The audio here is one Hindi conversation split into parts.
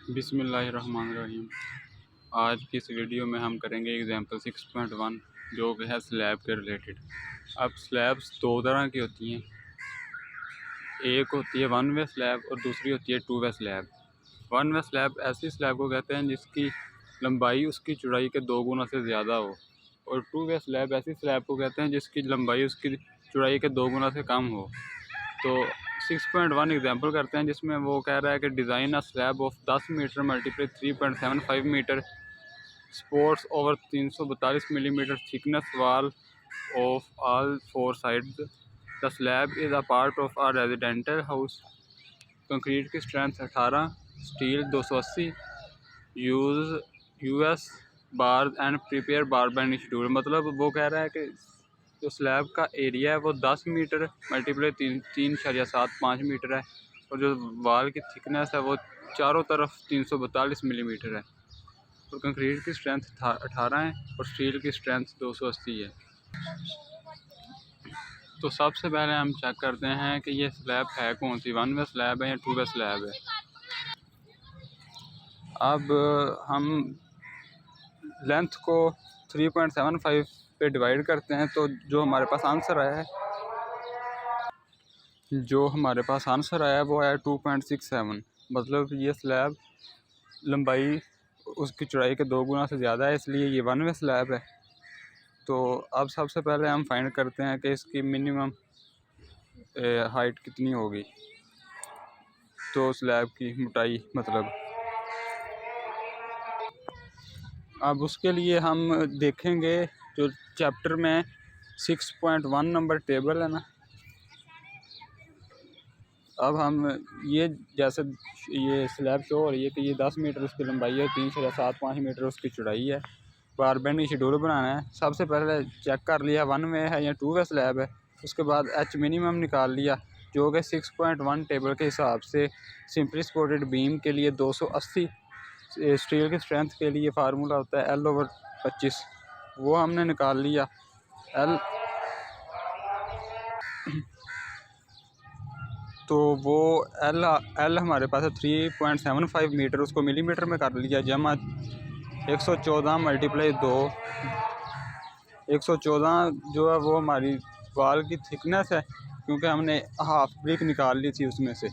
बिस्मिल्लाहिर्रहमानिर्रहीम। आज की इस वीडियो में हम करेंगे एग्जाम्पल 6.1 जो कि है स्लैब के रिलेटेड। अब स्लैब्स दो तरह की होती हैं, एक होती है वन वे स्लैब और दूसरी होती है two way slab. One way slab ऐसी स्लैब को कहते हैं जिसकी लंबाई उसकी चौड़ाई के 2 गुना से ज़्यादा हो, और टू वे स्लैब ऐसी स्लैब को कहते हैं जिसकी लंबाई उसकी चौड़ाई के 2 गुना से कम हो। तो 6.1 एग्जाम्पल करते हैं जिसमें वो कह रहा है कि design a slab of 10 metre multiply 3.75 metre supports over 342 millimetre thickness wall of all 4 sides. The slab is a part of a residential house. Concrete की strength 18, steel 280, use US bar and prepare bar bend schedule. मतलब वो कह रहा है कि जो स्लैब का एरिया है वो 10 मीटर मल्टीप्लाई 3.75 मीटर है, और जो वाल की थिकनेस है वो चारों तरफ 342 मिलीमीटर है, और कंक्रीट की स्ट्रेंथ 18 है और स्टील की स्ट्रेंथ 280 है। तो सबसे पहले हम चेक करते हैं कि ये स्लैब है कौन सी, वन वे स्लैब है या टू वे स्लैब है। अब हम लेंथ को 3.75 पे डिवाइड करते हैं, तो जो हमारे पास आंसर आया है वो है 2.67। मतलब ये स्लैब लंबाई उसकी चौड़ाई के 2 गुना से ज़्यादा है, इसलिए ये वन वे स्लैब है। तो अब सबसे पहले हम फाइंड करते हैं कि इसकी मिनिमम हाइट कितनी होगी, तो स्लैब की मोटाई मतलब। अब उसके लिए हम देखेंगे जो चैप्टर में 6.1 नंबर टेबल है ना। अब हम ये जैसे ये स्लैब शो हो रही है कि ये 10 मीटर उसकी लंबाई है, 3.75 मीटर उसकी चौड़ाई है। बार बैंड की शेड्यूल बनाना है। सबसे पहले चेक कर लिया वन वे है या टू वे स्लैब है। उसके बाद एच मिनिमम निकाल लिया जो कि 6.1 टेबल के हिसाब से सिंपली सपोर्टेड बीम के लिए 280, स्टील की स्ट्रेंथ के लिए फार्मूला होता है L/25, वो हमने निकाल लिया। L तो वो एल हमारे पास है 3.75 मीटर, उसको मिलीमीटर में कर लिया, जमा 114 मल्टीप्लाई 2। 114 जो है वो हमारी वाल की थिकनेस है, क्योंकि हमने हाफ ब्रिक निकाल ली थी उसमें से,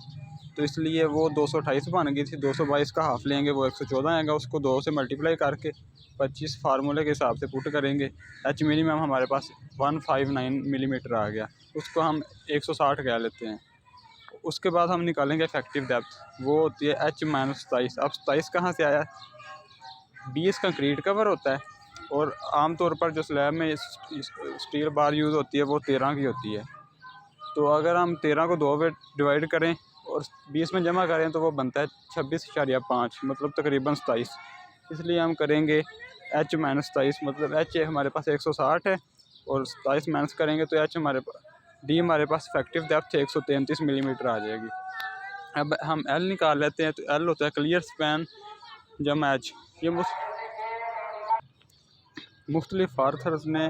तो इसलिए वो 228 बन गई थी। 222 का हाफ लेंगे, वो 114 आएगा, उसको 2 से मल्टीप्लाई करके 25 फार्मूले के हिसाब से पुट करेंगे। एच मिनिमम हमारे पास 159 मिलीमीटर आ गया, उसको हम 160 कह लेते हैं। उसके बाद हम निकालेंगे इफेक्टिव डेप्थ, वो होती है H-27। अब 27 कहाँ से आया? 20 कंक्रीट कवर होता है, और आमतौर पर जो स्लैब में स्टील बार यूज़ होती है वो 13 की होती है। तो अगर हम 13 को 2 में डिवाइड करें और 20 में जमा करें तो वो बनता है 26.5, मतलब तकरीबन 27। इसलिए हम करेंगे H-27, मतलब H हमारे पास 160 है, और 27 माइनस करेंगे तो H हमारे पास इफेक्टिव डेप्थ 133 मिलीमीटर आ जाएगी। अब हम L निकाल लेते हैं, तो L होता है क्लियर स्पैन जमा H। ये मुख्तलिफ आर्थर्स ने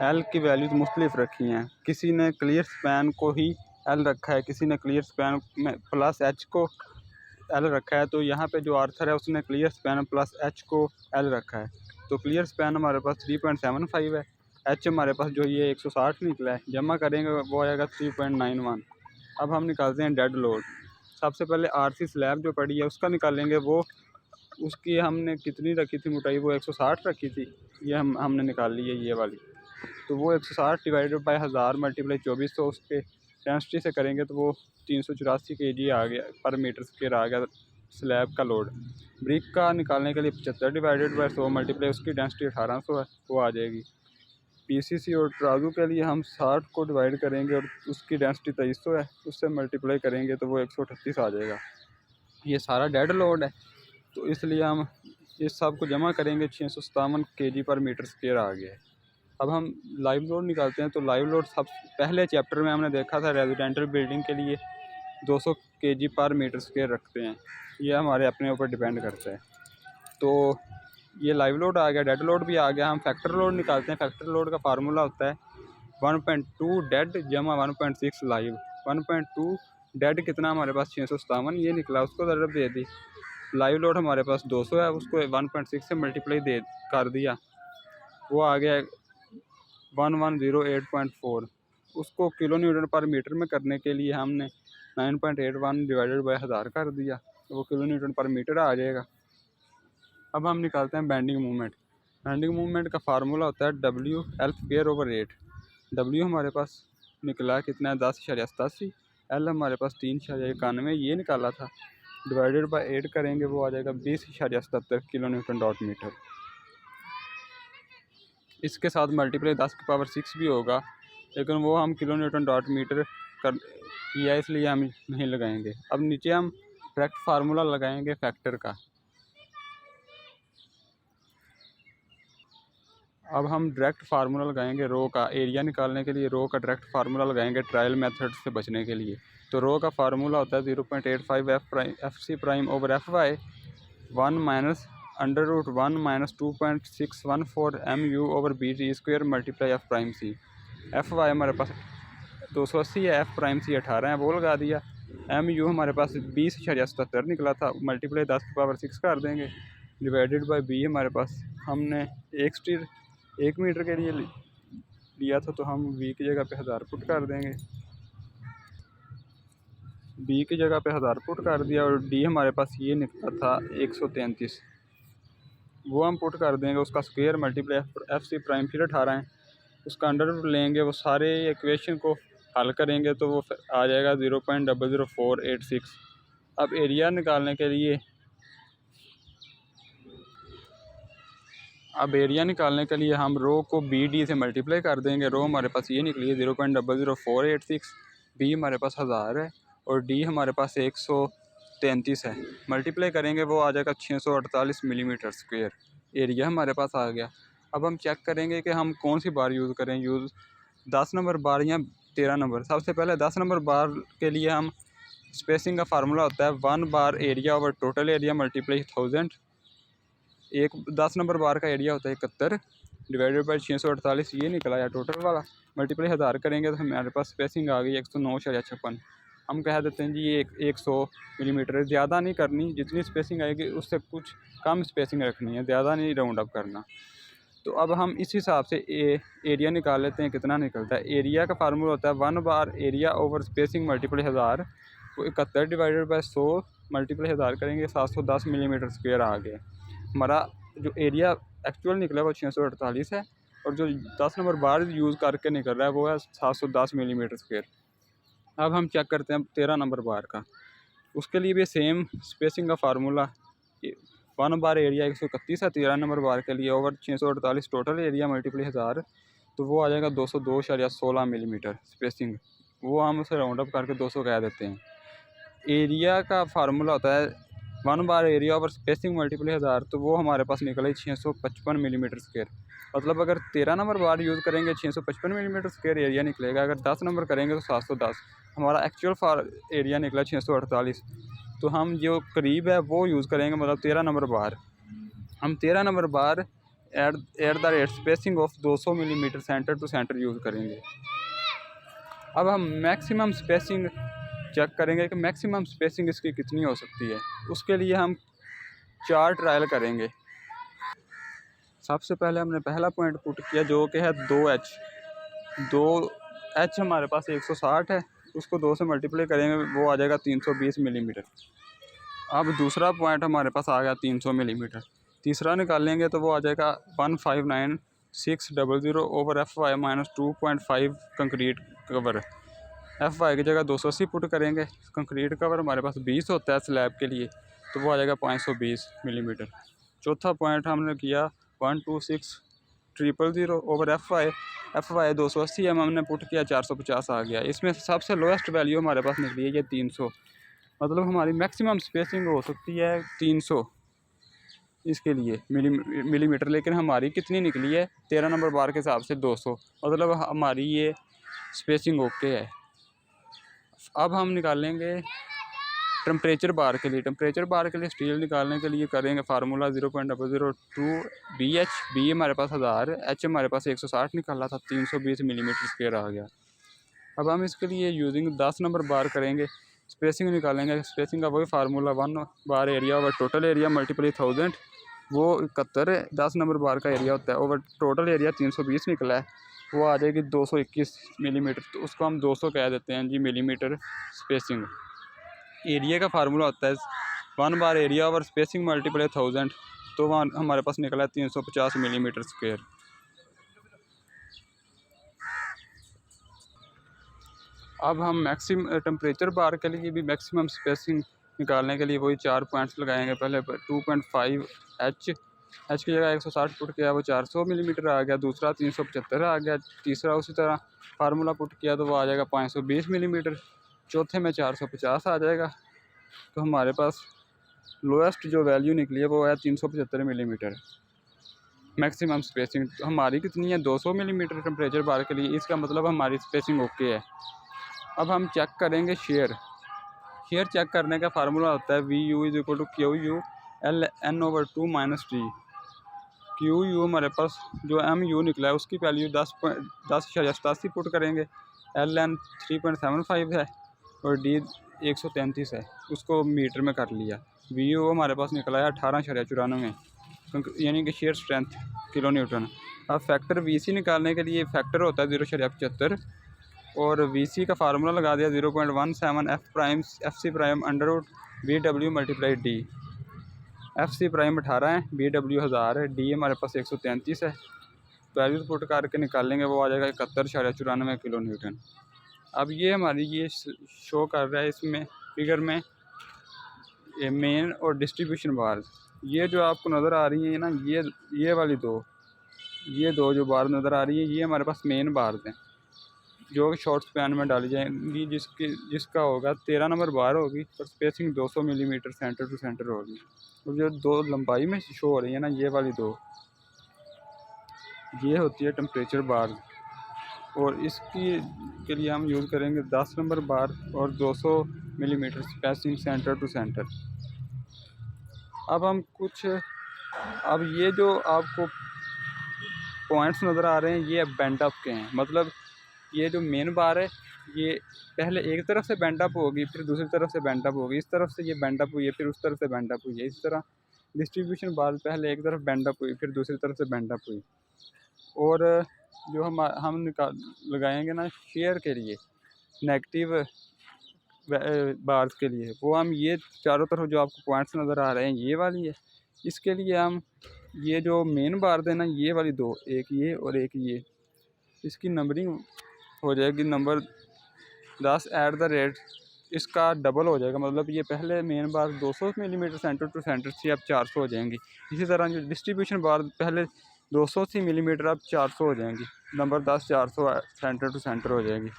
L की वैल्यूज़ मुख्तलिफ रखी हैं। किसी ने क्लियर स्पैन को ही L रखा है, किसी ने क्लियर स्पैन में प्लस H को L रखा है। तो यहाँ पे जो आर्थर है उसने क्लियर स्पैन प्लस H को L रखा है। तो क्लियर स्पैन हमारे पास 3.75 है, H हमारे पास जो ये 160 निकला है, जमा करेंगे वो आएगा 3.91। अब हम निकालते हैं डेड लोड। सबसे पहले RC स्लैब जो पड़ी है उसका निकालेंगे, वो उसकी हमने कितनी रखी थी मोटाई, वो 160 रखी थी, ये हमने निकाल ली है ये वाली। तो वो 160 डिवाइडेड बाई 1000 मल्टीप्लाई 2400 उसके डेंसिटी से करेंगे तो वो 384 kg आ गया पर मीटर स्क्वायर आ गया स्लैब का लोड। ब्रिक का निकालने के लिए 75 डिवाइडेड बाई 100 मल्टीप्लाई उसकी डेंसिटी 1800 है, वो आ जाएगी। PCC और ट्राजू के लिए हम 60 को डिवाइड करेंगे और उसकी डेंसिटी 2300 है, उससे मल्टीप्लाई करेंगे तो वो 138 आ जाएगा। ये सारा डेड लोड है, तो इसलिए हम इस सब को जमा करेंगे 657 kg पर मीटर स्क्वायर आ गया है। अब हम लाइव लोड निकालते हैं। तो लाइव लोड सब पहले चैप्टर में हमने देखा था, रेजिडेंटल बिल्डिंग के लिए 200 kg पर मीटर स्क्वायर रखते हैं, ये हमारे अपने ऊपर डिपेंड करता है। तो ये लाइव लोड आ गया, डेड लोड भी आ गया। हम फैक्टर लोड निकालते हैं। फैक्टर लोड का फार्मूला होता है 1.2 डेड जमा 1.6 लाइव। 1.2 डेड कितना हमारे पास 657, ये निकला, उसको ज़रूरत दे दी। लाइव लोड हमारे पास 200 है, उसको 1.6 से मल्टीप्लाई दे कर दिया, वो आ गया 1108.4। उसको किलो न्यूटन पर मीटर में करने के लिए हमने 9.81 डिवाइडेड बाय 1000 कर दिया, तो वो किलो न्यूटन पर मीटर आ जाएगा। अब हम निकालते हैं बेंडिंग मूवमेंट। बेंडिंग मूवमेंट का फार्मूला होता है W/L²/8। W हमारे पास निकला कितना है 10.87, L हमारे पास 3.91 ये निकाला था, डिवाइडेड बाय 8 करेंगे वो आ जाएगा 20.77 किलो न्यूटन डॉट मीटर। इसके साथ मल्टीप्लाई 10⁻6 भी होगा, लेकिन वो हम किलो न्यूटन डॉट मीटर कर किया इसलिए हम नहीं लगाएंगे। अब नीचे हम डायरेक्ट फार्मूला लगाएंगे फैक्टर का। अब हम डायरेक्ट फार्मूला लगाएंगे रो का, एरिया निकालने के लिए रो का डायरेक्ट फार्मूला लगाएंगे ट्रायल मेथड से बचने के लिए। तो रो का फार्मूला होता है 0.85 FC prime over FY 1 minus √1 - 2.614 MU over BT² multiply F prime C। FY हमारे पास 280 है, F प्राइम C 18 है, वो लगा दिया। MU हमारे पास 20.77 निकला था, मल्टीप्लाई 10⁻6 कर देंगे, डिवाइडेड बाय B हमारे पास हमने 1 मीटर के लिए लिया था, तो हम V की जगह पे 1000 पुट कर देंगे। B की जगह पे 1000 पुट कर दिया, और D हमारे पास ये निकला था 133, वो हम पुट कर देंगे। उसका स्क्वायर मल्टीप्लाई FC प्राइम फिर 18 है, उसका अंडर रूट लेंगे, वो सारे इक्वेशन को हल करेंगे तो वो आ जाएगा 0.00486। अब एरिया निकालने के लिए हम रो को BD से मल्टीप्लाई कर देंगे। रो हमारे पास ये निकली है 0.00486, B हमारे पास 1000 है, और D हमारे पास 133 है। मल्टीप्लाई करेंगे वो आ जाएगा 648 मिलीमीटर स्क्वायर। एरिया हमारे पास आ गया। अब हम चेक करेंगे कि हम कौन सी बार यूज़ करें, 10 नंबर बार या 13 नंबर। सबसे पहले 10 नंबर बार के लिए हम स्पेसिंग का फार्मूला होता है 1 bar area over total area multiply 1000। 10 number bar का एरिया होता है 71 डिवाइडेड बाई 648, ये निकला या टोटल वाला, मल्टीप्लाई 1000 करेंगे तो हमारे पास स्पेसिंग आ गई 109.56। हम कह देते हैं जी ये 100 मिलीमीटर, ज़्यादा नहीं करनी, जितनी स्पेसिंग आएगी उससे कुछ कम स्पेसिंग रखनी है, ज़्यादा नहीं राउंड अप करना। तो अब हम इस हिसाब से एरिया निकाल लेते हैं कितना निकलता है। एरिया का फार्मूला होता है 1 bar area over spacing multiply 1000, तो 71 डिवाइडेड बाई 100 मल्टीप्लाई 1000 करेंगे 710 मिलीमीटर स्क्वायर आ गया। हमारा जो एरिया एक्चुअल निकला है वो 648 है, और जो 10 नंबर बार यूज़ करके निकल रहा है वो है 710 मिलीमीटर स्क्वायर। अब हम चेक करते हैं 13 नंबर बार का। उसके लिए भी सेम स्पेसिंग का फार्मूला 1 बार एरिया 131 है 13 नंबर बार के लिए, ओवर 648 टोटल एरिया मल्टीप्लाई 1000, तो वो आ जाएगा 202.16 मिलीमीटर स्पेसिंग। वो हम उसे राउंड अप करके 200 कह देते हैं। एरिया का फार्मूला होता है 1 bar area over spacing multiply 1000, तो वो हमारे पास निकला 655 मिलीमीटर स्क्वायर। मतलब अगर 13 नंबर बार यूज़ करेंगे 655 मिलीमीटर स्क्वायर एरिया निकलेगा, अगर 10 नंबर करेंगे तो 710। हमारा एक्चुअल एरिया निकला 648, तो हम जो करीब है वो यूज़ करेंगे, मतलब 13 नंबर बार। हम 13 number bar at the rate spacing of 200 millimetre centre to centre use करेंगे। अब हम मैक्सिमम स्पेसिंग चेक करेंगे कि मैक्सिमम स्पेसिंग इसकी कितनी हो सकती है। उसके लिए हम 4 ट्रायल करेंगे। सबसे पहले हमने पहला पॉइंट पुट किया जो कि है 2H हमारे पास 160 है, उसको 2 से मल्टीप्लाई करेंगे वो आ जाएगा 320 मिलीमीटर। अब दूसरा पॉइंट हमारे पास आ गया 300 मिलीमीटर। तीसरा निकालेंगे तो वो आ जाएगा 159,600 over FY - 2.5 concrete cover. FY की जगह 280 पुट करेंगे। कंक्रीट कवर हमारे पास 20 होता है स्लैब के लिए, तो वो आ जाएगा 520 मिलीमीटर। चौथा पॉइंट हमने किया 126,000 ओवर FY 280 हमने पुट किया 450 आ गया। इसमें सबसे लोएस्ट वैल्यू हमारे पास निकली है ये 300, मतलब हमारी मैक्सिमम स्पेसिंग हो सकती है 300 इसके लिए मिलीमीटर, लेकिन हमारी कितनी निकली है 13 नंबर बार के हिसाब से 200, मतलब हमारी ये स्पेसिंग ओके है। अब हम निकालेंगे टेम्परेचर बार के लिए। टेम्परेचर बार के लिए स्टील निकालने के लिए करेंगे फार्मूला 0.002 BH। B हमारे पास 1000, H हमारे पास 160 निकाला था, 320 मिलीमीटर स्क्वायर आ गया। अब हम इसके लिए यूजिंग 10 नंबर बार करेंगे। स्पेसिंग निकालेंगे। स्पेसिंग का वही formula 1 bar area over total area multiply 1000, वो 71 है, 10 नंबर बार का एरिया होता है, ओवर टोटल एरिया 320 निकला है, वो आ जाएगी 221 मिलीमीटर। तो उसको हम 200 कह देते हैं जी मिलीमीटर स्पेसिंग। एरिया का फार्मूला होता है 1 bar area over spacing multiply 1000, तो वहाँ हमारे पास निकला है 350 मिलीमीटर स्क्वायर। अब हम मैक्सिमम टेम्परेचर बार के लिए भी मैक्सिमम स्पेसिंग निकालने के लिए वही 4 पॉइंट्स लगाएंगे। पहले 2.5 एच की जगह 160 पुट किया, वो 400 मिलीमीटर आ गया। दूसरा 375 आ गया। तीसरा उसी तरह फार्मूला पुट किया तो वो आ जाएगा 520 मिलीमीटर। चौथे में 450 आ जाएगा। तो हमारे पास लोएस्ट जो वैल्यू निकली है वो है 375 मिलीमीटर मैक्सिमम स्पेसिंग। तो हमारी कितनी है 200 मिलीमीटर टेम्परेचर बार के लिए। इसका मतलब हमारी स्पेसिंग ओके है। अब हम चेक करेंगे शेयर चेक करने का फार्मूला होता है VU is equal to QU LN/2 - T। QU हमारे पास जो MU निकला है उसकी वैल्यू 10.87 पुट करेंगे। LN 3.75 है और D 133 है, उसको मीटर में कर लिया। VU हमारे पास निकला है 18.94, यानी कि शेयर स्ट्रेंथ किलो न्यूटन। अब फैक्टर VC निकालने के लिए फैक्टर होता है 0.75 और VC का फार्मूला लगा दिया 0.17 FC prime under BW multiply D। FC prime 18 है, BW 1000 है, D हमारे पास 133 है। वैल्यू पुट करके निकालेंगे वो आ जाएगा 71.94 किलो न्यूटन। अब ये हमारी ये शो कर रहा है इसमें फिगर में ये मेन और डिस्ट्रीब्यूशन बार। ये जो आपको नज़र आ रही है ना, ये वाली ये दो जो बार नज़र आ रही है ये हमारे पास मेन बार हैं जो कि शॉर्ट स्पैन में डाली जाएंगी, जिसका होगा 13 नंबर बार होगी और spacing 200 millimetre centre to centre होगी। और जो दो लंबाई में शो हो रही है ना ये वाली ये होती है टेम्परेचर बार, और इसकी के लिए हम यूज़ करेंगे 10 नंबर बार और 200 millimetre spacing centre to centre. अब ये जो आपको पॉइंट्स नज़र आ रहे हैं ये बेंड अप के हैं। मतलब ये जो मेन बार है ये पहले एक तरफ से बेंड अप होगी, फिर दूसरी तरफ से बेंड अप होगी, इस तरफ से ये बेंड अप हुई है, फिर उस तरफ से बेंड अप हुई है। इस तरह डिस्ट्रीब्यूशन बार पहले एक तरफ बेंड अप हुई, फिर दूसरी तरफ से बेंड अप हुई। और जो हम लगाएंगे ना शेयर के लिए नेगेटिव बार्स के लिए, वो हम ये चारों तरफ जो आपको पॉइंट्स नज़र आ रहे हैं ये वाली है। इसके लिए हम ये जो मेन बार देना ये वाली दो, एक ये और एक ये, इसकी नंबरिंग हो जाएगी नंबर 10 एट द रेट इसका डबल हो जाएगा। मतलब ये पहले main bar 200 millimetre centre to centre थी, अब 400 हो जाएंगी। इसी तरह जो डिस्ट्रीब्यूशन बार पहले 200 थी मिलीमीटर, अब 400 हो जाएंगी। नंबर 10 400 सेंटर टू सेंटर हो जाएगी।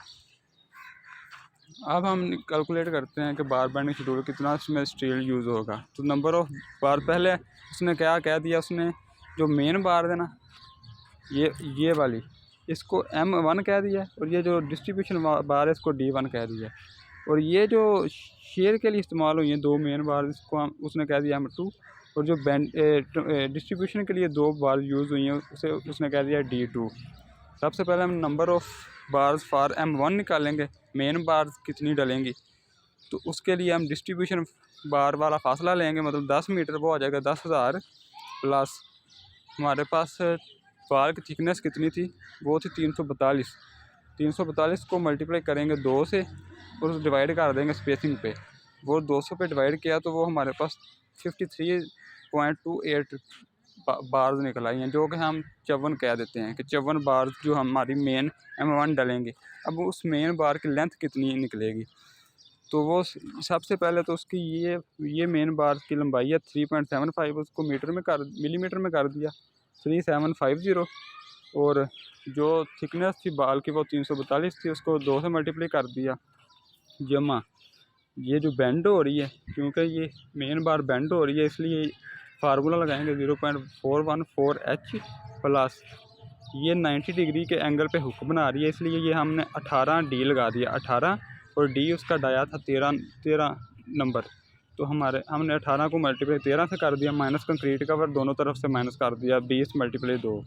अब हम कैलकुलेट करते हैं कि बार बैंडिंग शेड्यूल कितना इसमें स्टील यूज़ होगा। तो नंबर ऑफ बार पहले उसने क्या कह दिया, उसने जो मेन बार है ना ये वाली, इसको M1 कह दिया, और ये जो डिस्ट्रीब्यूशन बार है इसको D1 कह दिया। और ये जो शेयर के लिए इस्तेमाल हुई हैं दो मेन बार, इसको उसने कह दिया M2। और जो डिस्ट्रीब्यूशन के लिए दो बार यूज़ हुई हैं उसे उसने कह दिया D2। सबसे पहले हम number of bars for M1 निकालेंगे, मेन बार्स कितनी डलेंगी। तो उसके लिए हम डिस्ट्रीब्यूशन बार वाला फासला लेंगे, मतलब 10 मीटर, वो आ जाएगा 10,000 प्लस हमारे पास बार की थिकनेस कितनी थी, वो थी 342। 342 को मल्टीप्लाई करेंगे 2 से और डिवाइड कर देंगे स्पेसिंग पे। वो 200 पे डिवाइड किया तो वो हमारे पास 53.28 बार्स निकल आई हैं, जो कि हम 54 कह देते हैं कि 54 बार्स जो हमारी मेन M1 डलेंगे। अब उस मेन बार की लेंथ कितनी निकलेगी, तो वो सबसे पहले तो उसकी ये मेन बार की लंबाई है 3.75, उसको मिलीमीटर में कर दिया 3750। और जो थिकनेस थी बाल की वो 342 थी, उसको 2 से मल्टीप्लाई कर दिया, जमा ये जो बेंड हो रही है, क्योंकि ये मेन बार बेंड हो रही है इसलिए फार्मूला लगाएंगे 0.414H प्लस ये 90 डिग्री के एंगल पे हुक बना रही है, इसलिए ये हमने 18D लगा दिया। 18 और D उसका डाया था 13 नंबर, तो हमने 18 को मल्टीप्लाई 13 से कर दिया, माइनस कंक्रीट का पर दोनों तरफ से माइनस कर दिया, 20 मल्टीप्लाई 2।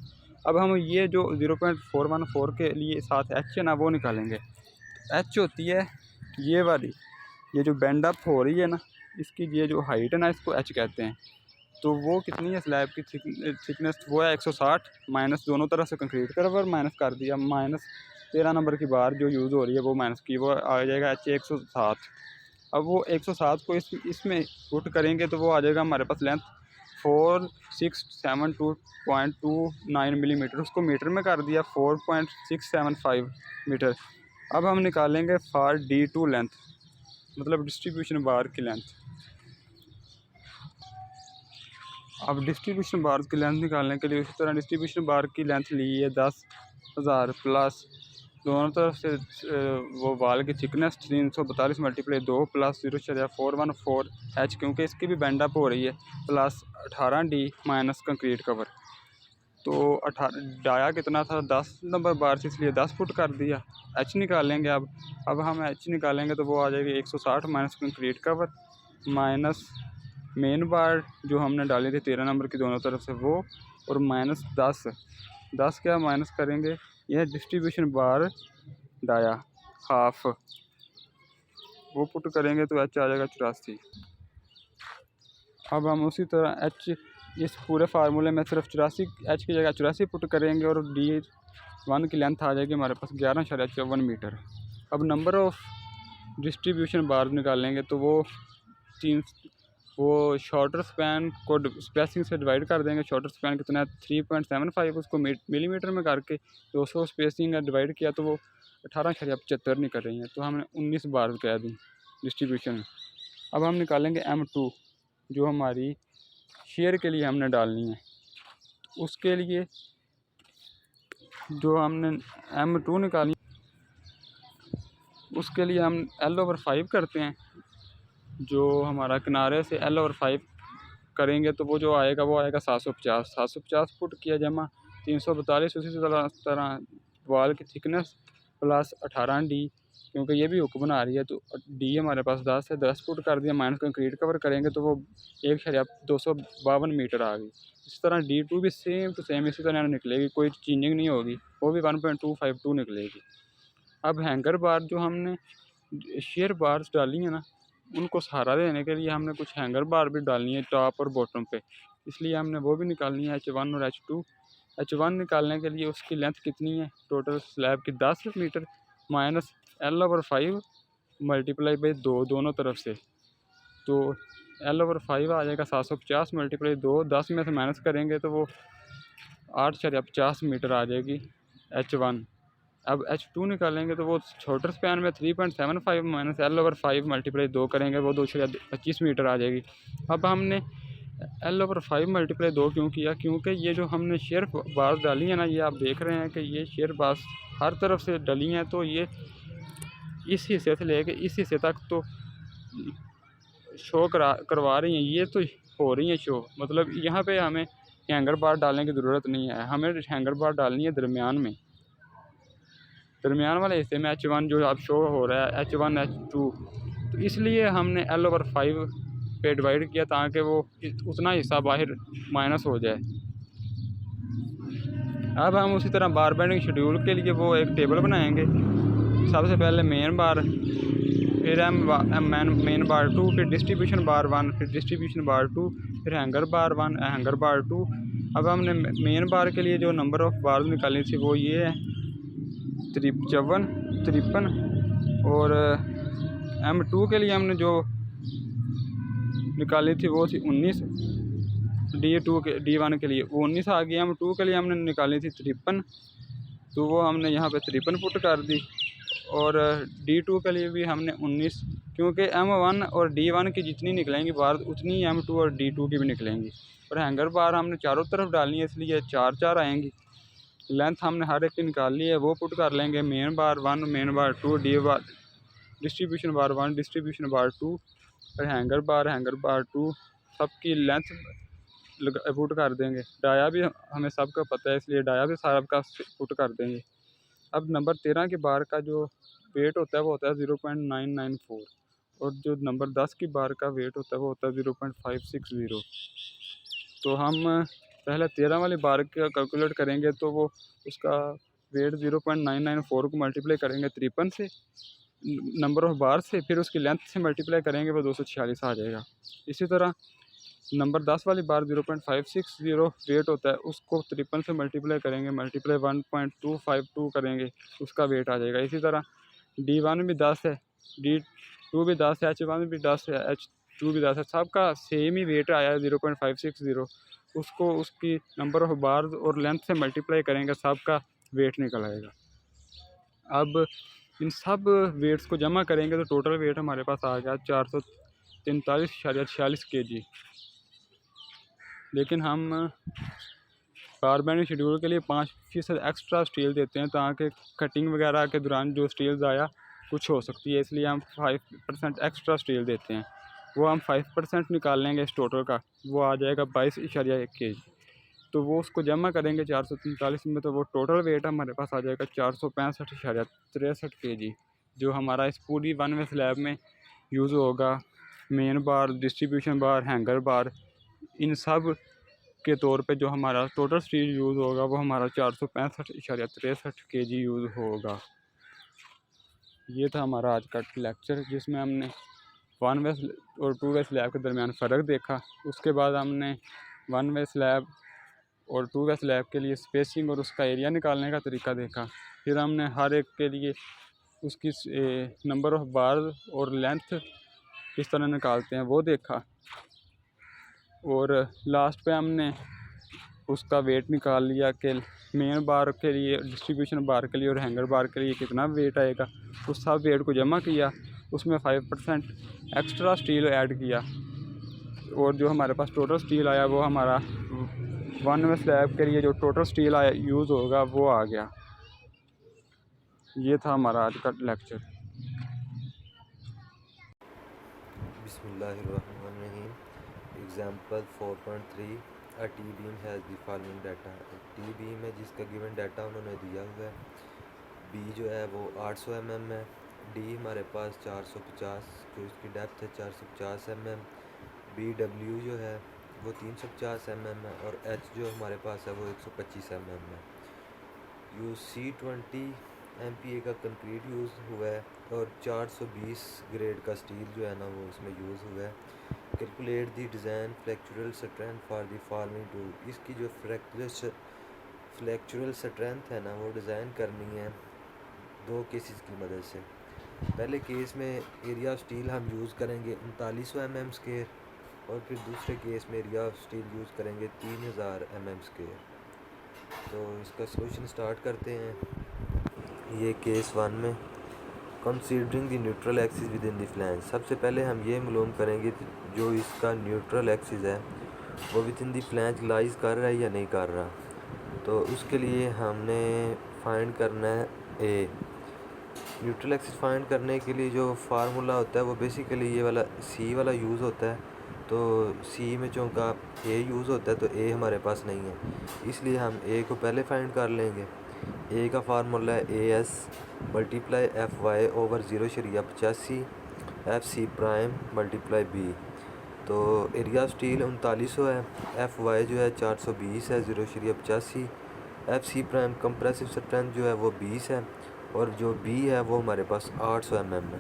अब हम ये जो 0.414 के लिए साथ H है ना वो निकालेंगे। H होती है ये वाली, ये जो बेंड अप हो रही है ना, इसकी ये जो हाइट है ना, इसको एच कहते हैं। तो वो कितनी है स्लैब की थिकनेस, वो है 160 माइनस दोनों तरफ से कंक्रीट का रबर माइनस कर दिया, माइनस 13 नंबर की बार जो यूज़ हो रही है वो माइनस की, वो आ जाएगा एच 107। अब वो 107 को इसमें पुट करेंगे तो वो आ जाएगा हमारे पास लेंथ 4672.29 मिलीमीटर, उसको मीटर में कर दिया 4.675 मीटर। अब हम निकालेंगे फॉर D2 लेंथ, मतलब डिस्ट्रीब्यूशन बार की लेंथ। अब डिस्ट्रीब्यूशन बार की लेंथ निकालने के लिए उसी तरह डिस्ट्रीब्यूशन बार की लेंथ ली है 10,000 प्लस दोनों तरफ से वो वाल की थिकनेस 342 मल्टीप्लाई 2 प्लस 0.414 एच, क्योंकि इसकी भी बेंड अप हो रही है, plus 18D minus concrete cover. तो 18 डाया कितना था 10 नंबर बार से, इसलिए 10 फुट कर दिया। एच निकालेंगे अब हम एच निकालेंगे तो वो आ जाएगी 160 minus concrete cover minus main बार जो हमने डाली थी 13 नंबर की दोनों तरफ से वो, और माइनस 10 क्या माइनस करेंगे, यह डिस्ट्रीब्यूशन बार डाया हाफ, वो पुट करेंगे तो एच आ जाएगा 84। अब हम उसी तरह एच इस पूरे फार्मूले में सिर्फ 84 एच की जगह 84 पुट करेंगे और D1 की लेंथ आ जाएगी हमारे पास 11.54 मीटर। अब नंबर ऑफ़ डिस्ट्रीब्यूशन बार निकालेंगे तो वो शॉर्टर स्पैन को स्पेसिंग से डिवाइड कर देंगे। शॉर्टर स्पैन कितना है 3.75, उसको मिलीमीटर में करके 200 स्पेसिंग है डिवाइड किया तो वो 18.75 निकल रही है, तो हमने 19 बार कह दी डिस्ट्रीब्यूशन। अब हम निकालेंगे M2 जो हमारी शेयर के लिए हमने डालनी है, तो उसके लिए जो हमने M2 निकाली उसके लिए हम L/5 करते हैं। जो हमारा किनारे से L/5 करेंगे तो वो आएगा 750 फुट किया जमा 342 उसी तरह वाल की थिकनेस प्लस 18D, क्योंकि ये भी हुक बना रही है तो D हमारे पास 10 है, 10 फुट कर दिया माइनस कंक्रीट कवर करेंगे तो वो 1.252 मीटर आ गई। इस तरह D2 भी सेम टू सेम इसी तरह निकलेगी, कोई चेंजिंग नहीं होगी, वो भी 1.252 निकलेगी। अब हैंगर बार जो हमने शेयर बार्स डाली है ना, उनको सहारा देने के लिए हमने कुछ हैंगर बार भी डालनी है टॉप और बॉटम पे, इसलिए हमने वो भी निकालनी है H1 और H2। H1 निकालने के लिए उसकी लेंथ कितनी है टोटल स्लैब की 10 metre minus L/5 multiply by 2 दोनों तरफ से, तो L/5 आ जाएगा 750 मल्टीप्लाई 2, 10 में से माइनस करेंगे तो वो 8.50 मीटर आ जाएगी H1। अब H2 निकालेंगे तो वो छोटर स्पैन में 3.75 माइनस L/5 मल्टीप्लाई 2 करेंगे वो 2.25 मीटर आ जाएगी। अब हमने L/5 मल्टीप्लाई 2 क्यों किया, क्योंकि ये जो हमने शेयर बार्स डाली है ना, ये आप देख रहे हैं कि ये शेयर बार्स हर तरफ से डली हैं, तो ये इस हिस्से से लेके इस हिस्से तक तो शो करवा रही हैं, ये तो हो रही हैं शो, मतलब यहाँ पे हमें हैंगर बार डालने की ज़रूरत नहीं है, हमें हैंगर बार डालनी है दरमियान वाले हिस्से में H1 जो आप शो हो रहा है H1 H2, तो इसलिए हमने L/5 पे डिवाइड किया ताकि वो उतना हिस्सा बाहर माइनस हो जाए। अब हम उसी तरह बार बेंडिंग शेड्यूल के लिए वो एक टेबल बनाएंगे। सबसे पहले मेन बार, फिर मेन बार 2, फिर डिस्ट्रीब्यूशन बार 1, फिर डिस्ट्रीब्यूशन बार 2, फिर हैंगर बार 1, हैंगर बार 2। अब हमने मेन बार के लिए जो नंबर ऑफ़ बार निकाली थी वो ये है 53, और M2 के लिए हमने जो निकाली थी वो थी 19, D1 के लिए वो 19 आ गई। M2 के लिए हमने निकाली थी 53, तो वो हमने यहाँ पे 53 फुट कर दी, और D2 के लिए भी हमने 19, क्योंकि M1 और D1 की जितनी निकलेंगी बार उतनी M2 और D2 की भी निकलेंगी। और हैंगर बार हमने चारों तरफ डालनी है, इसलिए 4 आएंगी। लेंथ हमने हर एक की निकाल ली है, वो पुट कर लेंगे main bar 1, main bar 2, distribution bar 1, distribution bar 2, और हैंगर बार 2, सबकी लेंथ पुट कर देंगे। डाया भी हमें सबका पता है, इसलिए डाया भी सारा का पुट कर देंगे। अब नंबर 13 की बार का जो वेट होता है वो होता है 0.994, और जो नंबर 10 की बार का वेट होता है वो होता है 0.560। तो हम पहले 13 वाली बार का कैलकुलेट करेंगे तो वो उसका वेट 0.994 को मल्टीप्लाई करेंगे 53 से, नंबर ऑफ़ बार से फिर उसकी लेंथ से मल्टीप्लाई करेंगे वो 246 आ जाएगा। इसी तरह नंबर 10 वाली बार 0.560 वेट होता है, उसको 53 से मल्टीप्लाई करेंगे, मल्टीप्लाई 1.252 करेंगे, उसका वेट आ जाएगा। इसी तरह D1 भी 10 है, D2 भी 10 है, H1 भी 10 है, H2 भी 10 है, सबका सेम ही वेट आया है 0.560। उसको उसकी नंबर ऑफ़ बार्स और लेंथ से मल्टीप्लाई करेंगे, सबका वेट निकल आएगा। अब इन सब वेट्स को जमा करेंगे तो टोटल वेट हमारे पास आ गया 443.46 kg। लेकिन हम बार बेंडिंग शेड्यूल के लिए 5% एक्स्ट्रा स्टील देते हैं ताकि कटिंग वगैरह के दौरान जो स्टील ज़ाया कुछ हो सकती है, इसलिए हम 5% एक्स्ट्रा स्टील देते हैं। वो हम 5% निकाल लेंगे इस टोटल का, वो आ जाएगा 22.1 kg। तो वो उसको जमा करेंगे 443 में, तो वो टोटल वेट हमारे पास आ जाएगा 465.63 kg, जो हमारा इस पूरी वन वे स्लैब में यूज़ होगा। मेन बार, डिस्ट्रीब्यूशन बार, हैंगर बार, इन सब के तौर पे जो हमारा टोटल स्टील यूज़ होगा वो हमारा 465.63 kg यूज़ होगा। ये था हमारा आज का लेक्चर, जिसमें हमने वन वे और टू वे स्लैब के दरमियान फ़र्क देखा। उसके बाद हमने वन वे स्लैब और टू वे स्लैब के लिए स्पेसिंग और उसका एरिया निकालने का तरीका देखा। फिर हमने हर एक के लिए उसकी नंबर ऑफ़ बार और लेंथ किस तरह निकालते हैं वो देखा। और लास्ट पे हमने उसका वेट निकाल लिया कि मेन बार के लिए, डिस्ट्रीब्यूशन बार के लिए और हैंगर बार के लिए कितना वेट आएगा। उस सब वेट को जमा किया, उसमें 5% एक्स्ट्रा स्टील ऐड किया, और जो हमारे पास टोटल स्टील आया वो हमारा वन वे स्लैब के लिए जो टोटल स्टील आया यूज़ होगा वो आ गया। ये था हमारा आज का लेक्चर। बिस्मिल्लाहिर्रहमानिर्रहीम। Example 4.3 a T beam has the following data. T beam है जिसका गिवन डाटा उन्होंने दिया हुआ है। बी जो है वो 800 mm है। डी हमारे पास 450 जो इसकी डेप्थ है 450 mm। बी डब्ल्यू जो है वो 350 mm है, और एच जो हमारे पास है वो 125 mm है। यू C20 MPa का कंक्रीट यूज़ हुआ है, और 420 ग्रेड का स्टील जो है ना वो इसमें यूज़ हुआ है। Calculate the design flexural strength for the following two. इसकी जो फ्लेक्चुरल स्ट्रेंथ है ना वो डिज़ाइन करनी है दो केसेस की मदद से। पहले केस में एरिया ऑफ स्टील हम यूज़ करेंगे 3900 mm स्क्वायर, और फिर दूसरे केस में एरिया ऑफ स्टील यूज़ करेंगे 3000 mm स्क्वायर। तो इसका सॉल्यूशन स्टार्ट करते हैं। ये केस 1 में considering the neutral axis with in the flange. सबसे पहले हम ये मालूम करेंगे जो इसका न्यूट्रल एक्सिस है वो with in the flange lies कर रहा है या नहीं कर रहा। तो उसके लिए हमने फाइंड करना है ए। न्यूट्रल एक्सिस फाइंड करने के लिए जो फार्मूला होता है वो बेसिकली ये वाला सी वाला यूज़ होता है। तो सी में चूँकि ए यूज़ होता है तो ए हमारे पास नहीं है, इसलिए हम ए को पहले फाइंड कर लेंगे। ए का फार्मूला है A S multiply F Y over 0.85 F C prime multiply B. तो एरिया ऑफ स्टील 3900 है, एफ वाई जो है 420 है 0.85, F C prime compressive strength जो है वो 20 है, और जो बी है वो हमारे पास 800 mm है।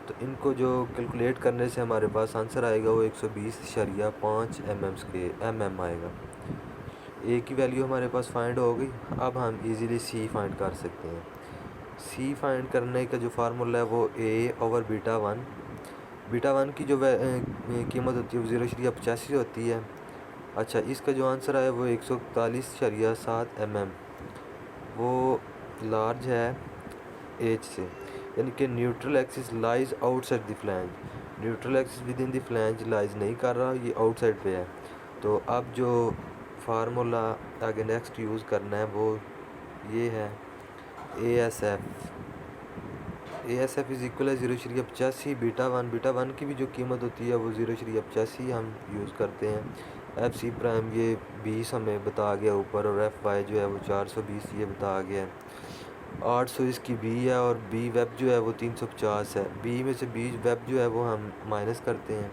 तो इनको जो कैलकुलेट करने से हमारे पास आंसर आएगा वो 120.5 mm आएगा। ए की वैल्यू हमारे पास फाइंड हो गई। अब हम इजीली सी फाइंड कर सकते हैं। सी फाइंड करने का जो फार्मूला है वो ए ओवर बीटा वन की जो कीमत होती है वो 0.85 होती है। अच्छा, इसका जो आंसर है वो 141.7 mm वो लार्ज है एच से, यानी कि neutral axis lies outside the flange. Neutral axis with in the flange lies नहीं कर रहा, ये आउटसाइड पे है। तो अब जो फार्मूला आगे नेक्स्ट यूज़ करना है वो ये है A S F is equal है 0.85 बीटा वन की भी जो कीमत होती है वो 0.85 हम यूज़ करते हैं। एफ सी प्राइम ये 20 हमें बता गया ऊपर, और एफ वाई जो है वो 420 ये बता गया है। 800 इसकी बी है, और बी वेब जो है वो 350 है। बी में से बी वेब जो है वो हम माइनस करते हैं,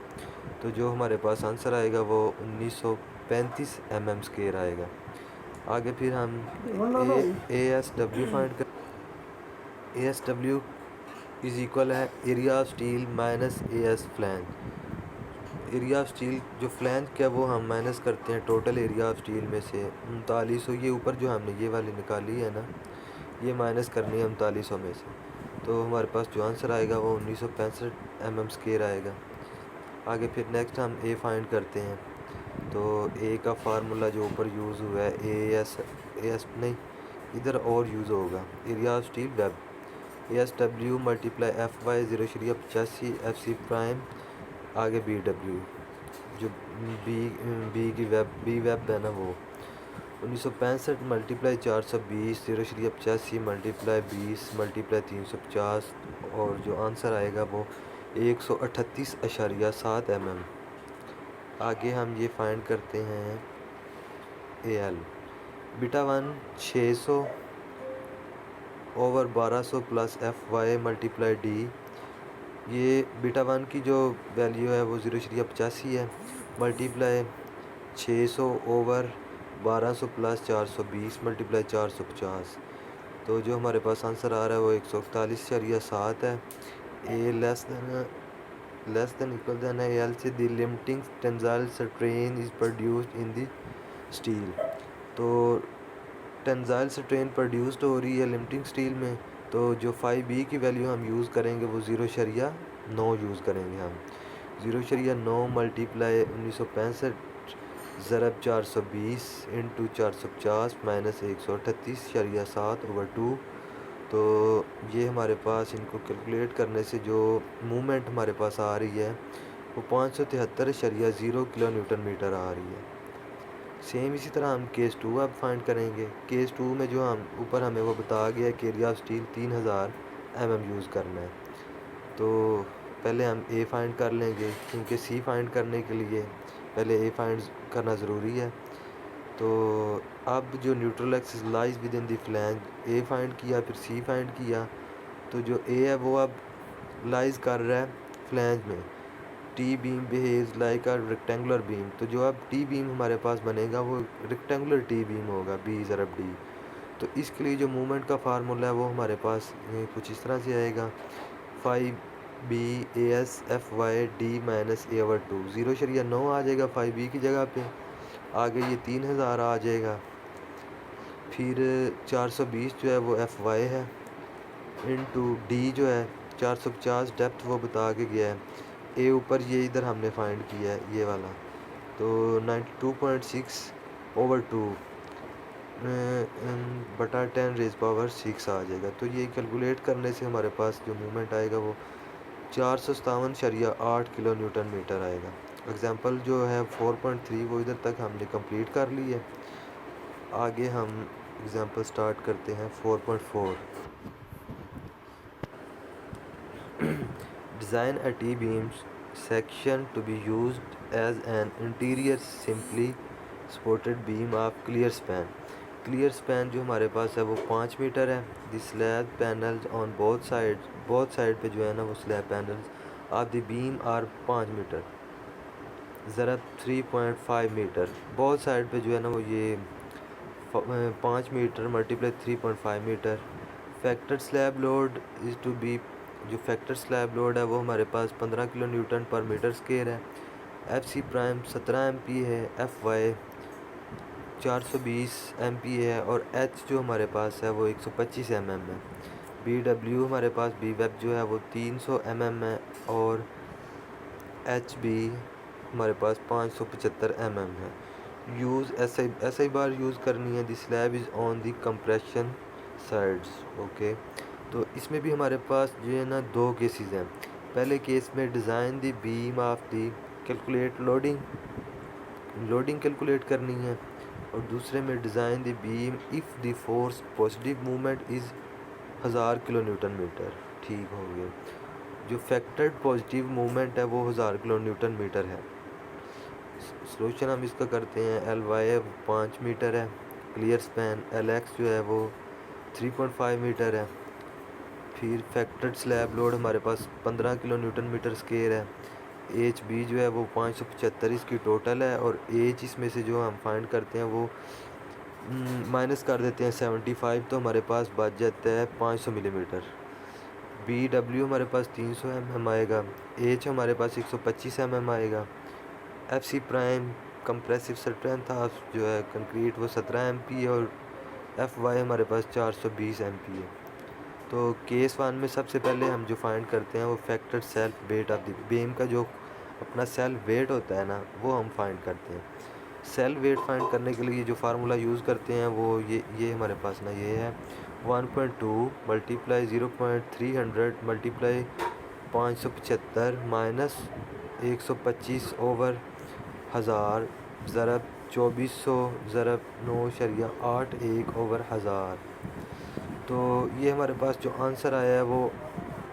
तो जो हमारे पास आंसर आएगा वो 1935 mm स्क्वायर आएगा। आगे फिर हम ए एस डब्ल्यू फाइंड कर। A S W is equal है area of steel minus A S flange. Area of steel जो फ्लैंज क्या वो हम माइनस करते हैं टोटल एरिया ऑफ स्टील में से 3900, ये ऊपर जो हमने ये वाली निकाली है ना, ये माइनस करनी है 3900 में से, तो हमारे पास जो आंसर आएगा वो 1965 mm² आएगा। आगे फिर नेक्स्ट हम ए फाइंड करते हैं। तो ए का फार्मूला जो ऊपर यूज़ हुआ है ए एस नहीं, इधर और यूज़ होगा area of steel web ASW multiply FY 0.85 FC prime, आगे BW जो बी की वेब है ना वो 1965 मल्टीप्लाई 420 0.85 मल्टीप्लाई 20 मल्टीप्लाई 350, और जो आंसर आएगा वो 138.7 mm। आगे हम ये फाइंड करते हैं AL beta 1 600 over 1200 plus FY multiply D। ये बीटा 1 की जो वैल्यू है वो 0.85 है, मल्टीप्लाई 600 ओवर 1200 प्लस 420 मल्टीप्लाई 450, तो जो हमारे पास आंसर आ रहा है वो 141.7 है। ए लेस देन इक्वल देन है एल से the limiting tensile strain is produced in the steel. तो टेंसाइल स्ट्रेन प्रोड्यूस्ड हो रही है लिमिटिंग स्टील में, तो जो 5B की वैल्यू हम यूज़ करेंगे वो 0.9 यूज़ करेंगे हम। 0.9 मल्टीप्लाई 1965 ज़रब 420 इंटू 450 माइनस 138.7/2। तो ये हमारे पास इनको कैलकुलेट करने से जो मूवमेंट हमारे पास आ रही है वो 573.0 किलो न्यूटन मीटर आ रही है। सेम इसी तरह हम केस 2 अब फाइंड करेंगे। केस 2 में जो हम ऊपर हमें वो बता गया कि area of steel 3000 mm use करना है, तो पहले हम ए फाइंड कर लेंगे क्योंकि सी फाइंड करने के लिए पहले ए फाइंड करना ज़रूरी है। तो अब जो neutral axis lies with in the flange, A find किया फिर सी फाइंड किया, तो जो ए है वो अब लाइज कर रहा है फ्लैंज में। T beam behaves like a rectangular beam, तो जो अब टी बीम हमारे पास बनेगा वो रेक्टेंगुलर टी बीम होगा B ज़रब D। तो इसके लिए जो मूवमेंट का फार्मूला है वो हमारे पास कुछ इस तरह से आएगा 5B AS FY D minus A/2। 0.9 आ जाएगा 5B की जगह पे, आगे ये 3000 आ जाएगा, फिर 420 जो है वो FY है इनटू D जो है 450 डेप्थ वो बता के गया है। ए ऊपर ये इधर हमने फाइंड किया है ये वाला, तो 92.6/2 बटा 10⁻⁶ आ जाएगा। तो ये कैलकुलेट करने से हमारे पास जो मूवमेंट आएगा वो 457.8 किलो न्यूटन मीटर आएगा। एग्जांपल जो है 4.3 वो इधर तक हमने कंप्लीट कर ली है। आगे हम एग्जांपल स्टार्ट करते हैं 4.4। Design a T-beam section to be used as an interior simply supported beam of clear span। clear span जो हमारे पास है वो 5 मीटर है। The slab panels on both side पे जो है ना वो slab panels of the beam are 5 metre ज़रब 3.5 मीटर। both side पे जो है ना वो ये 5 metre multiply 3.5 metre. Factor slab load is to be, जो फैक्टर स्लैब लोड है वो हमारे पास 15 किलो न्यूटन पर मीटर स्क्वायर है। FC प्राइम 17 MP है, FY 420 MP है, और H जो हमारे पास है वो 125 mm है। BW हमारे पास B वेब जो है वो 300 mm है, और HB हमारे पास 575 mm है। यूज़ SI बार यूज़ करनी है। The slab is on the compression sides. Okay, तो इसमें भी हमारे पास जो है ना दो केसेस हैं। पहले केस में design the beam of the calculate loading calculate करनी है, और दूसरे में design the beam if the force positive movement is 1000 kilo newton metre. ठीक हो गया। जो फैक्टर्ड पॉजिटिव मूवमेंट है वो 1000 किलो न्यूटन मीटर है। सोल्यूशन हम इसका करते हैं। LY 5 मीटर है, क्लियर स्पैन LX जो है वो 3.5 मीटर है। फिर फैक्टर्ड स्लैब लोड हमारे पास 15 किलो न्यूटन मीटर स्क्वायर है। HB जो है वो 575 इसकी टोटल है, और H इसमें से जो हम फाइंड करते हैं वो माइनस कर देते हैं 75, तो हमारे पास बच जाता है 500 मिलीमीटर। BW हमारे पास 300 mm आएगा, H हमारे पास 125 mm आएगा, FC prime compressive strength of जो है कंक्रीट वो 17 MP है, और FY हमारे पास 420 MP है। तो केस 1 में सबसे पहले हम जो फाइंड करते हैं वो factor self weight of the beam का जो अपना सेल्फ वेट होता है ना, वो हम फाइंड करते हैं। सेल्फ वेट फाइंड करने के लिए जो फार्मूला यूज़ करते हैं वो ये हमारे पास ना ये है 1.2 multiply 0.300 multiply 575 minus 125 over 1000 ज़रब 2400 ज़रब 9.81 over 1000। तो ये हमारे पास जो आंसर आया है वो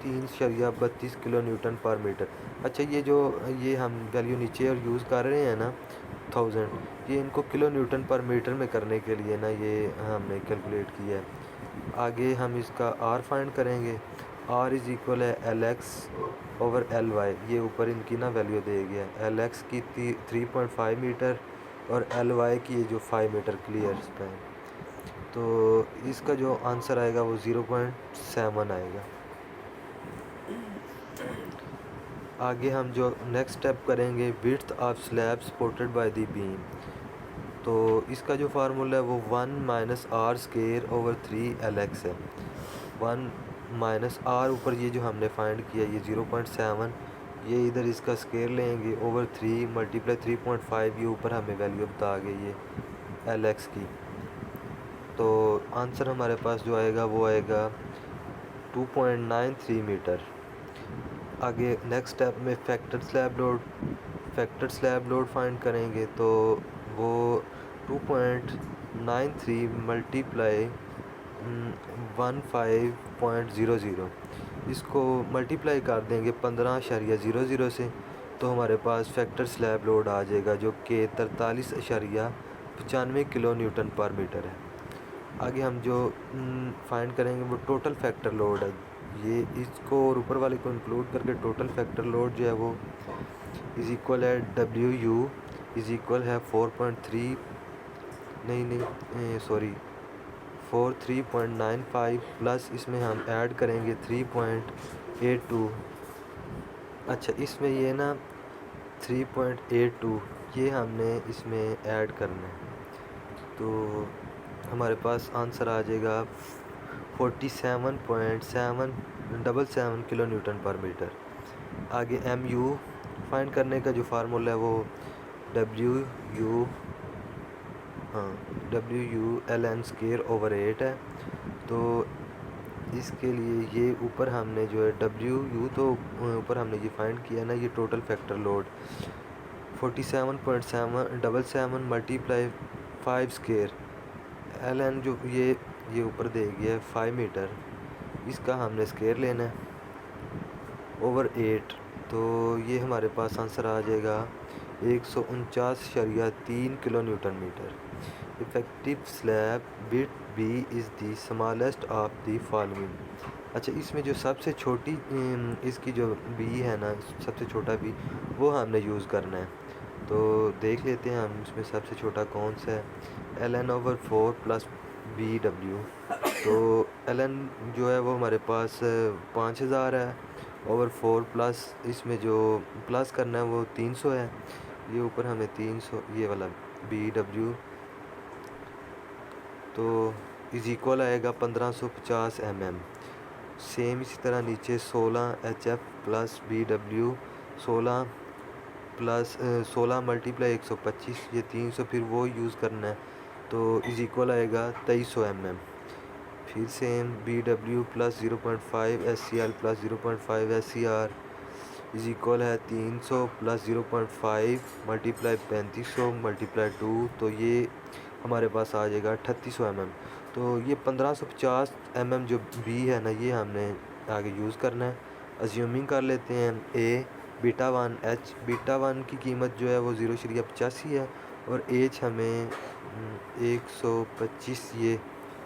3.32 किलो न्यूटन पर मीटर। अच्छा, ये हम वैल्यू नीचे और यूज़ कर रहे हैं ना 1000, ये इनको किलो न्यूटन पर मीटर में करने के लिए ना ये हमने कैलकुलेट किया है। आगे हम इसका R फाइंड करेंगे। R इज़ इक्वल है LX ओवर LY, ये ऊपर इनकी ना वैल्यू दे गया है। LX की 3.5 मीटर और LY की जो 5 मीटर क्लियर स्पैन। तो इसका जो आंसर आएगा वो 0.7 आएगा। आगे हम जो नेक्स्ट स्टेप करेंगे width of slab supported by the beam. तो इसका जो फार्मूला है वो 1 minus R square over 3 LX है। 1 माइनस आर ऊपर ये जो हमने फाइंड किया ये 0.7, ये इधर इसका स्केयर लेंगे ओवर 3 मल्टीप्लाई 3.5, ये ऊपर हमें वैल्यू बता गई है LX की। तो आंसर हमारे पास जो आएगा वो आएगा 2.93 मीटर। आगे नेक्स्ट स्टेप में फैक्टर स्लैब लोड फाइंड करेंगे। तो वो 2.93 मल्टीप्लाई 15.00, इसको मल्टीप्लाई कर देंगे 15.00 से, तो हमारे पास फैक्टर स्लैब लोड आ जाएगा जो कि 43.95 किलो न्यूटन पर मीटर है। आगे हम जो फाइंड करेंगे वो टोटल फैक्टर लोड है। ये इसको और ऊपर वाले को इंक्लूड करके टोटल फैक्टर लोड जो है वो इज़ इक्वल है WU इज़ इक्वल है 43.95 प्लस इसमें हम ऐड करेंगे 3.82। अच्छा, इसमें ये ना 3.82 ये हमने इसमें ऐड करना है, तो हमारे पास आंसर आ जाएगा 47.777 किलो न्यूटन पर मीटर। आगे MU फाइंड करने का जो फार्मूला है वो WU ln स्केयर ओवर 8 है। तो इसके लिए ये ऊपर हमने जो है WU तो ऊपर हमने ये फाइंड किया ना, ये total factor load 47.777 multiply 5 square ln जो ये ऊपर दे गया है 5 मीटर, इसका हमने स्केयर लेना है ओवर 8। तो ये हमारे पास आंसर आ जाएगा 149.3 kilo newton metre. Effective slab width B is the smallest of the following. अच्छा, इसमें जो सबसे छोटी इसकी जो B है ना, सबसे छोटा B वो हमने यूज़ करना है। तो देख लेते हैं हम इसमें सबसे छोटा कौन सा है। ln over 4 plus BW। तो ln जो है वो हमारे पास 5000 है ओवर 4 प्लस इसमें जो प्लस करना है वो 300 है, ये ऊपर हमें 300 ये वाला BW। तो इज़ इक्वल आएगा 1550 mm। सेम इसी तरह नीचे 16 HF plus BW 16 plus 16 multiply 125, ये 300 फिर वो यूज़ करना है, तो इज़ इक्वल आएगा 2300 mm। फिर same BW plus 0.5 SCR plus 0.5 SCR is equal है 300 प्लस 0.5 मल्टीप्लाई 3500 मल्टीप्लाई 2, तो ये हमारे पास आ जाएगा 3800 mm। तो ये 1550 mm जो B है ना, ये हमने आगे यूज़ करना है। अज्यूमिंग कर लेते हैं A बीटा 1 H, बीटा 1 की कीमत जो है वो 0.85 है और H हमें 125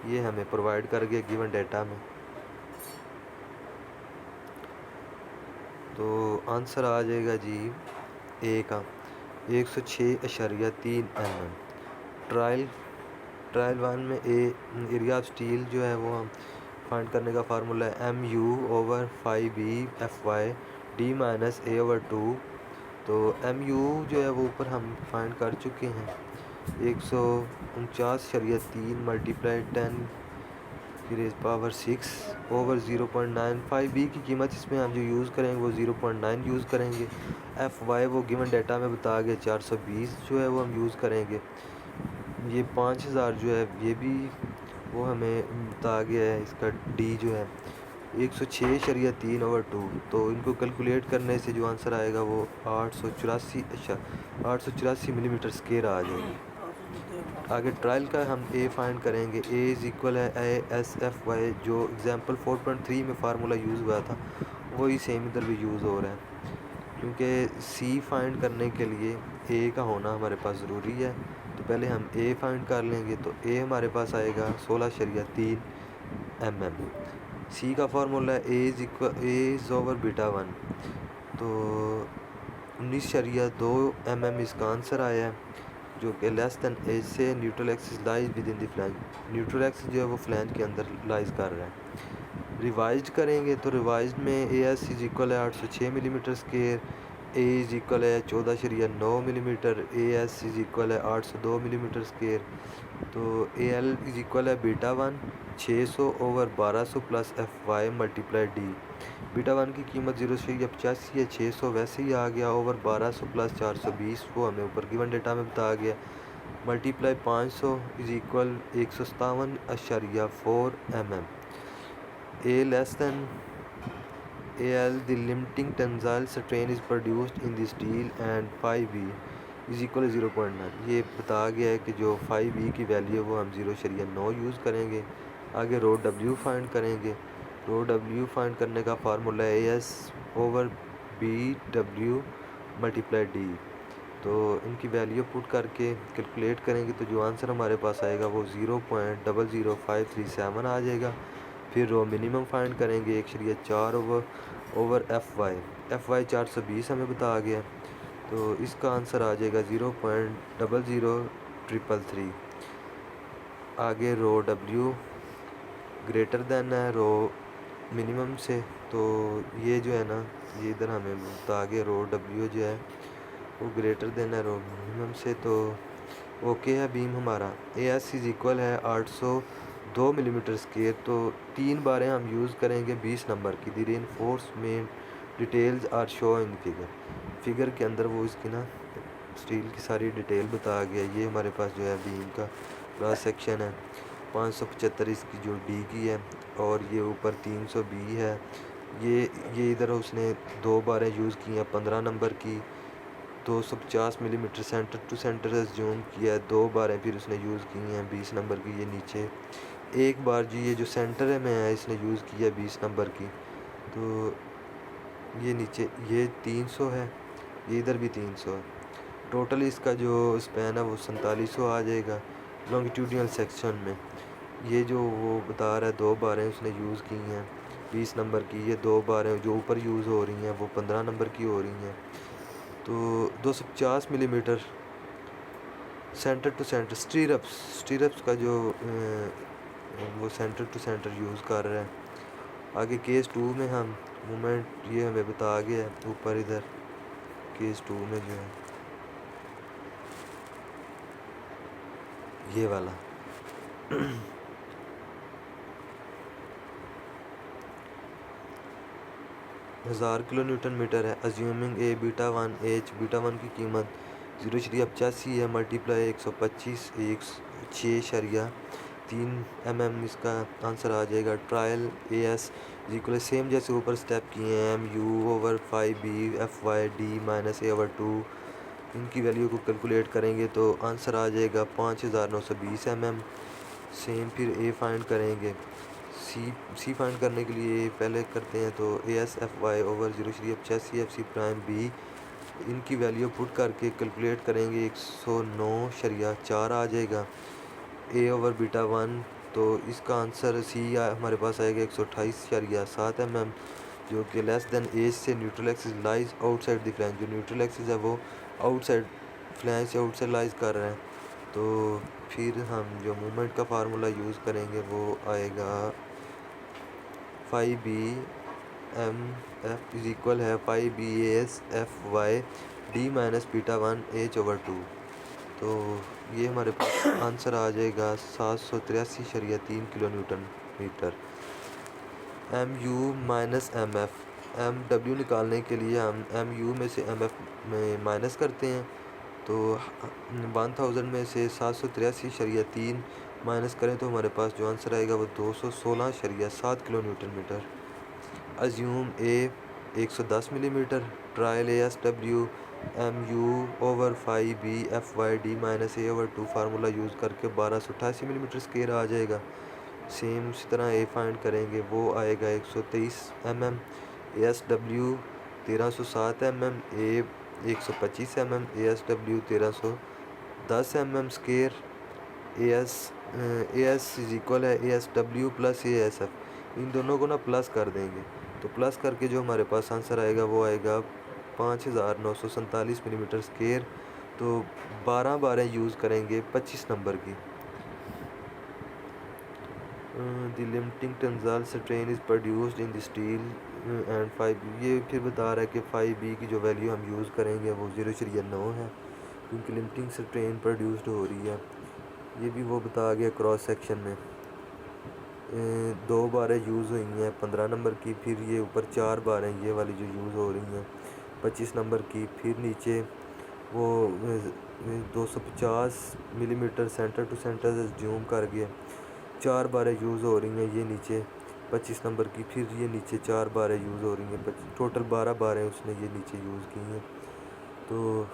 ये हमें प्रोवाइड कर गया गिवन डेटा में। तो आंसर आ जाएगा जी A का 106.3 mm। ट्रायल 1 में एरिया ऑफ स्टील जो है वो हम फाइंड करने का फार्मूला है mu/5b/fy(d-a/2)। तो mu जो है वो ऊपर हम फाइंड कर चुके हैं 149.3 मल्टीप्लाई 10⁻⁶/0.9। बी की कीमत इसमें हम जो यूज़ करेंगे वो 0.9 यूज़ करेंगे। एफ वाई वो गिवन डाटा में बता गया 420 जो है वो हम यूज़ करेंगे। ये 5000 जो है ये भी वो हमें बता गया है। इसका डी जो है 106.3/2। तो इनको कैलकुलेट करने से जो आंसर आएगा वो 884 मिलीमीटर स्क्वायर आ जाएगा। आगे ट्रायल का हम ए फाइंड करेंगे। ए इज़ इक्वल है ASFY, जो एग्जांपल 4.3 में फार्मूला यूज़ हुआ था वही सेम इधर भी यूज़ हो रहा है, क्योंकि सी फाइंड करने के लिए ए का होना हमारे पास ज़रूरी है। तो पहले हम ए फाइंड कर लेंगे। तो ए हमारे पास आएगा 16.3 mm। सी का फार्मूला है ए इज़ ओवर β1। तो 19.2 mm इसका आंसर आया है, जो कि लेस दैन एज से neutral axis lies with in the flange. Neutral axis जो है वो फ्लैंज के अंदर लाइज कर रहा है। रिवाइज करेंगे तो रिवाइज में ए एस इज इक्वल है 806 millimetre square, A is equal है 14.9 millimetre, A S is equal है 802 मिलीमीटर स्क्वायर। तो ए एल इज इक्वल है β1 600/1200 plus F Y multiply D. β1 की कीमत 0.85 है, 600 वैसे ही आ गया, ओवर 1200 प्लस 420 वो हमें ऊपर गिवन डेटा में बता गया, multiply 500 is equal 157.4 mm। A less than A L the limiting tensile strain is produced in the steel and 5b is equal 0.9। ये बता गया है कि जो 5b की वैल्यू है वो हम 0.9 यूज़ करेंगे। आगे रो डब्ल्यू फाइंड करेंगे। रो डब्ल्यू फाइंड करने का फार्मूला है AS/BW मल्टीप्लाई डी। तो इनकी वैल्यू पुट करके कैलकुलेट करेंगे तो जो आंसर हमारे पास आएगा वो 0.00537 आ जाएगा। फिर रो मिनिमम फाइंड करेंगे 1.4 ओवर एफ वाई 420 हमें बता गया, तो इसका आंसर आ जाएगा 0.00333। आगे रो डब्ल्यू ग्रेटर देन है रो मिनिमम से, तो ये जो है ना ये इधर हमें बता गया रो डब्ल्यू जो है वो ग्रेटर देन है रो मिनिमम से। तो ओके है बीम हमारा। ए एस इज इक्वल है 802 मिलीमीटर स्क्वायर। तो 3 बारें हम यूज़ करेंगे 20 नंबर की। The reinforcement details are show in figure के अंदर वो इसकी ना स्टील की सारी डिटेल बता गया। ये हमारे पास जो है बीम का क्रॉस सेक्शन है 575 इसकी जो डी की है, और ये ऊपर 320 है। ये इधर उसने 2 बारें यूज़ की हैं 15 नंबर की, 250 millimetre centre to centre zoom किया है। 2 बारें फिर उसने यूज़ की हैं 20 नंबर की। ये नीचे एक बार जी ये जो सेंटर है में है इसने यूज़ किया है 20 नंबर की। तो ये नीचे ये 300 है, ये इधर भी 300 है। टोटल इसका जो स्पैन है वो 4700 आ जाएगा लॉन्गिट्यूडिनल सेक्शन में। ये जो वो बता रहा है 2 बारें उसने यूज़ की हैं 20 नंबर की। ये 2 बारें जो ऊपर यूज़ हो रही हैं वो 15 नंबर की हो रही हैं। तो 250 millimetre centre to centre stirrups का जो वो सेंटर टू सेंटर यूज़ कर रहा है। आगे केस 2 में हम मोमेंट ये हमें बता गया है ऊपर इधर केस 2 में जो है ये वाला 1000 किलो न्यूटन मीटर है। अज्यूमिंग ए β1 की कीमत 0.85 है, मल्टीप्लाई 125 6.3 mm इसका आंसर आ जाएगा। Trial A S equal same जैसे ऊपर स्टेप किए हैं mu/5b/fy(d-a/2। इनकी वैल्यू को कैलकुलेट करेंगे तो आंसर आ जाएगा 5920 mm। सेम फिर ए फाइंड करेंगे। सी फाइंड करने के लिए पहले करते हैं तो ASFY over 0.85 FC prime B, इनकी वैल्यू पुट करके कैलकुलेट करेंगे 109.4 आ जाएगा। ए ओवर β1, तो इसका आंसर सी हमारे पास आएगा 128.7 mm, जो कि लेस देन एज से neutral axis lies outside the flange. जो न्यूट्रल एक्सिस है वो आउटसाइड फ्लैंज से आउटसाइड लाइज कर रहे हैं। तो फिर हम जो मूवमेंट का फार्मूला यूज़ करेंगे वो आएगा 5B/M/F इज इक्वल है 5BAS/FY D minus beta 1H/2। तो ये हमारे पास आंसर आ जाएगा 783.3 किलो न्यूटन मीटर। MU माइनस MF, MW निकालने के लिए हम MU में से MF में माइनस करते हैं, तो 1000 में से 783.3 माइनस करें तो हमारे पास जो आंसर आएगा वो 216.7 kilo newton metre. Assume A 110 millimetre, trial ASW MU/5B/FY/D माइनस A/2 फार्मूला यूज़ करके 1288 मिलीमीटर स्क्वायर आ जाएगा। सेम उसी तरह A फाइंड करेंगे, वो आएगा 123 mm, ASW 1307 mm, A 125 mm, ASW 1310 mm square. AS is equal है ASW प्लस ASF, इन दोनों को ना प्लस कर देंगे, तो प्लस करके जो हमारे पास आंसर आएगा वो आएगा 5947 मिलीमीटर स्क्वायर। तो 12 बारें यूज़ करेंगे 25 नंबर की। The limiting tensile strain is produced in the steel and 5B, ये फिर बता रहा है कि 5B की जो वैल्यू हम यूज़ करेंगे वो 0.9 है, क्योंकि लिमिटिंग स्ट्रेन प्रोड्यूस्ड हो रही है। ये भी वो बता गया क्रॉस सेक्शन में। 2 बारें यूज़ हुई हैं 15 नंबर की, फिर ये ऊपर 4 बारें ये वाली जो यूज़ हो रही हैं 25 नंबर की, फिर नीचे वो 250 millimetre centre to centre zoom कर गया, 4 बारें यूज़ हो रही हैं ये नीचे 25 नंबर की, फिर ये नीचे 4 बारें यूज़ हो रही हैं, टोटल 12 बारें उसने ये नीचे यूज़ की हैं। तो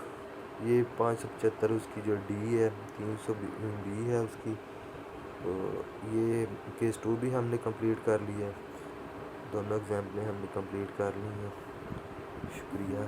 ये 575 उसकी जो D है, 300B है उसकी। तो ये केस 2 भी हमने कंप्लीट कर लिया है, दोनों एग्जाम्पलें हमने कंप्लीट कर ली हैं। शुक्रिया।